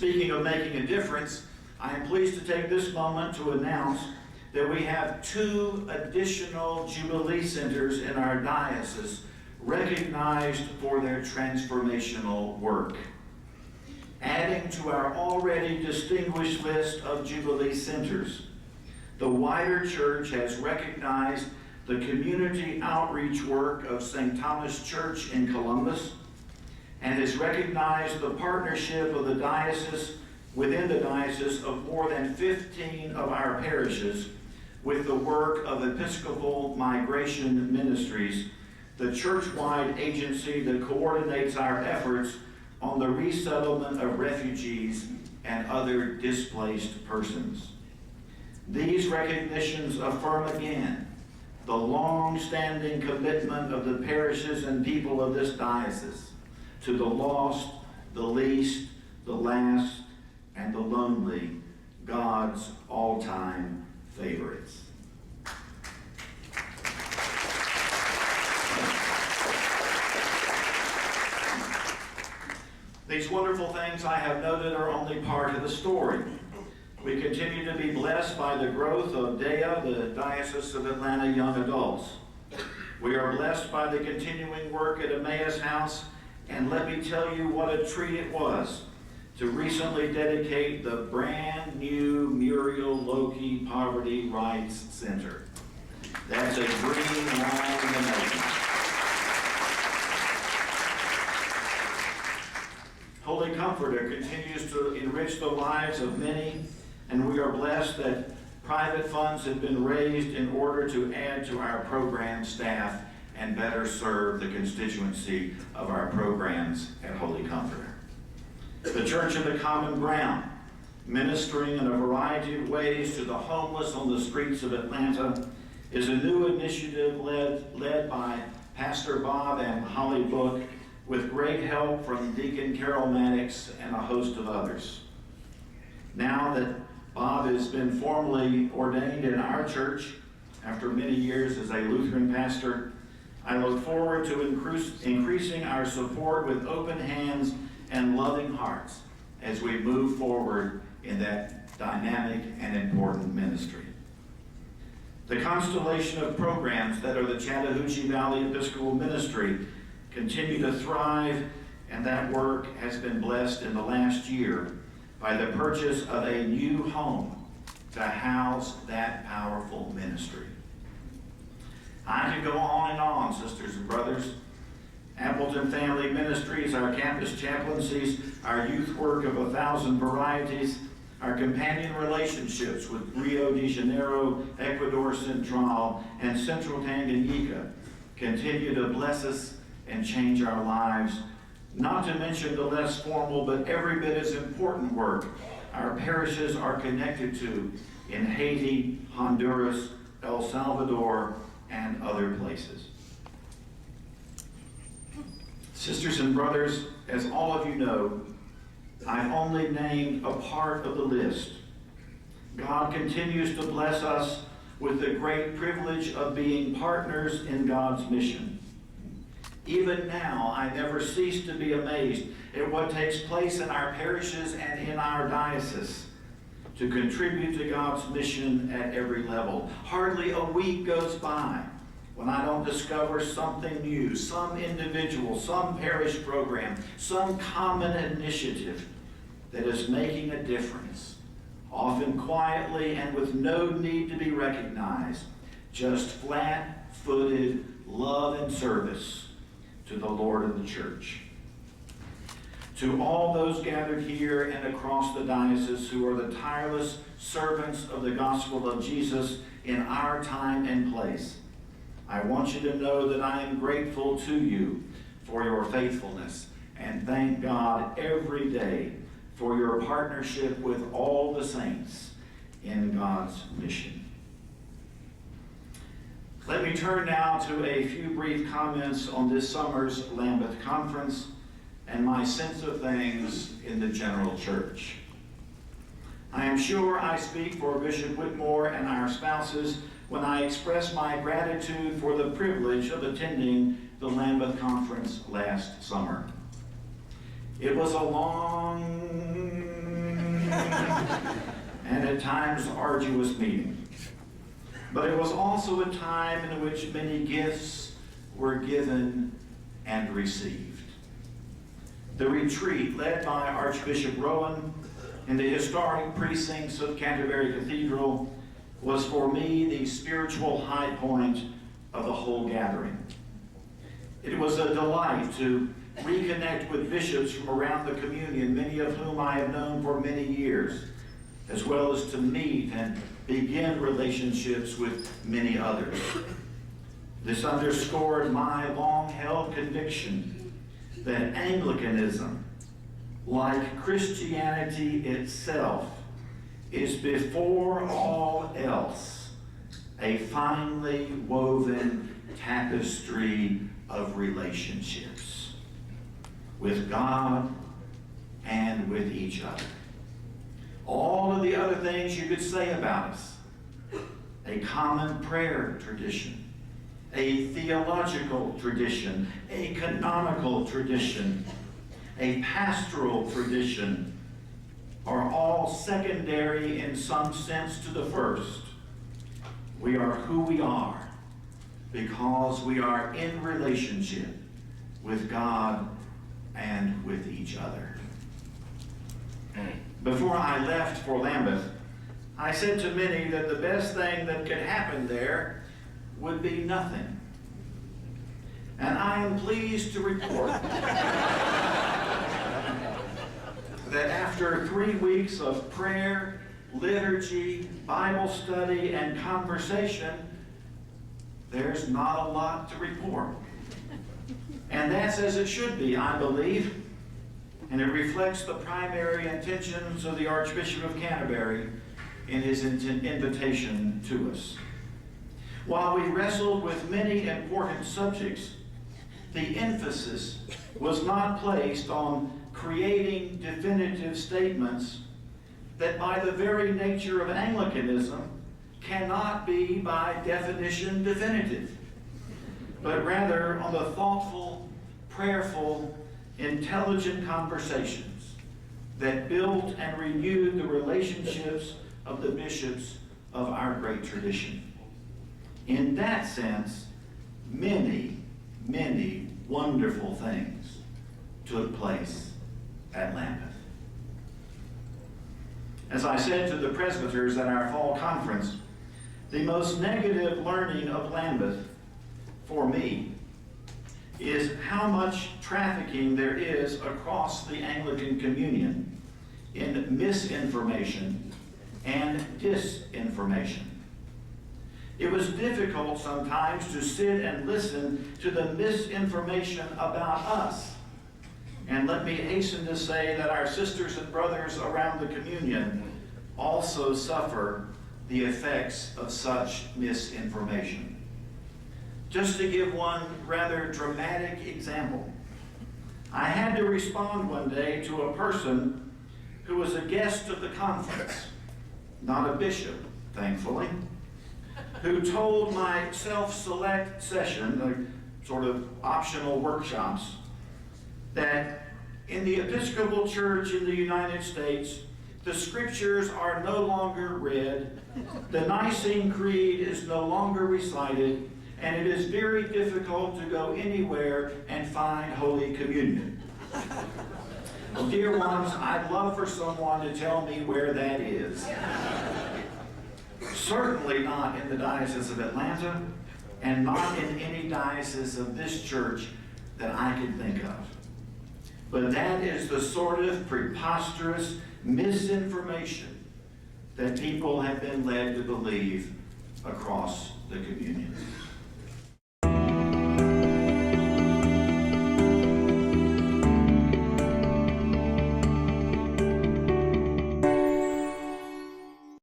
Speaking of making a difference, I am pleased to take this moment to announce that we have 2 additional Jubilee Centers in our diocese recognized for their transformational work. Adding to our already distinguished list of Jubilee Centers, the wider church has recognized the community outreach work of St. Thomas Church in Columbus and has recognized the partnership of the diocese within the diocese of more than 15 of our parishes with the work of Episcopal Migration Ministries, the church-wide agency that coordinates our efforts on the resettlement of refugees and other displaced persons. These recognitions affirm again the long-standing commitment of the parishes and people of this diocese to the lost, the least, the last, and the lonely, God's all-time favorites. These wonderful things I have noted are only part of the story. We continue to be blessed by the growth of DEA, the Diocese of Atlanta Young Adults. We are blessed by the continuing work at Emmaus House, and let me tell you what a treat it was to recently dedicate the brand new Muriel Loki Poverty Rights Center. That's a dream long in the making. Holy Comforter continues to enrich the lives of many, and we are blessed that private funds have been raised in order to add to our program staff and better serve the constituency of our programs at Holy Comforter. The Church of the Common Ground, ministering in a variety of ways to the homeless on the streets of Atlanta, is a new initiative led by Pastor Bob and Holly Book, with great help from Deacon Carol Maddox and a host of others. Now that Bob has been formally ordained in our church after many years as a Lutheran pastor, I look forward to increasing our support with open hands and loving hearts as we move forward in that dynamic and important ministry. The constellation of programs that are the Chattahoochee Valley Episcopal Ministry continue to thrive, and that work has been blessed in the last year by the purchase of a new home to house that powerful ministry. I could go on and on, sisters and brothers. Appleton Family Ministries, our campus chaplaincies, our youth work of 1,000 varieties, our companion relationships with Rio de Janeiro, Ecuador Central, and Central Tanganyika continue to bless us and change our lives, not to mention the less formal but every bit as important work our parishes are connected to in Haiti, Honduras, El Salvador, and other places. Sisters and brothers, as all of you know, I've only named a part of the list. God continues to bless us with the great privilege of being partners in God's mission. Even now, I never cease to be amazed at what takes place in our parishes and in our diocese to contribute to God's mission at every level. Hardly a week goes by when I don't discover something new, some individual, some parish program, some common initiative that is making a difference, often quietly and with no need to be recognized, just flat-footed love and service to the Lord and the Church. To all those gathered here and across the diocese who are the tireless servants of the gospel of Jesus in our time and place, I want you to know that I am grateful to you for your faithfulness and thank God every day for your partnership with all the saints in God's mission. Let me turn now to a few brief comments on this summer's Lambeth Conference and my sense of things in the general church. I am sure I speak for Bishop Whitmore and our spouses when I express my gratitude for the privilege of attending the Lambeth Conference last summer. It was a long and at times arduous meeting. But it was also a time in which many gifts were given and received. The retreat led by Archbishop Rowan in the historic precincts of Canterbury Cathedral was for me the spiritual high point of the whole gathering. It was a delight to reconnect with bishops from around the communion, many of whom I have known for many years, as well as to meet and begin relationships with many others. This underscored my long-held conviction that Anglicanism, like Christianity itself, is before all else a finely woven tapestry of relationships with God and with each other. All of the other things you could say about us: a common prayer tradition, a theological tradition, a canonical tradition, a pastoral tradition, are all secondary in some sense to the first. We are who we are because we are in relationship with God and with each other. Before I left for Lambeth, I said to many that the best thing that could happen there would be nothing. And I am pleased to report that after 3 weeks of prayer, liturgy, Bible study, and conversation, there's not a lot to report. And that's as it should be, I believe. And it reflects the primary intentions of the Archbishop of Canterbury in his invitation to us. While we wrestled with many important subjects, the emphasis was not placed on creating definitive statements that by the very nature of Anglicanism cannot be by definition definitive, but rather on the thoughtful, prayerful, intelligent conversations that built and renewed the relationships of the bishops of our great tradition. In that sense, many, many wonderful things took place at Lambeth. As I said to the presbyters at our fall conference, the most negative learning of Lambeth for me is how much trafficking there is across the Anglican communion in misinformation and disinformation. It was difficult sometimes to sit and listen to the misinformation about us. And let me hasten to say that our sisters and brothers around the communion also suffer the effects of such misinformation. Just to give one rather dramatic example, I had to respond one day to a person who was a guest of the conference, not a bishop, thankfully, who told my self-select session, the sort of optional workshops, that in the Episcopal Church in the United States, the scriptures are no longer read, the Nicene Creed is no longer recited, and it is very difficult to go anywhere and find Holy Communion. Well, dear ones, I'd love for someone to tell me where that is. Certainly not in the Diocese of Atlanta, and not in any diocese of this church that I can think of. But that is the sort of preposterous misinformation that people have been led to believe across the communion.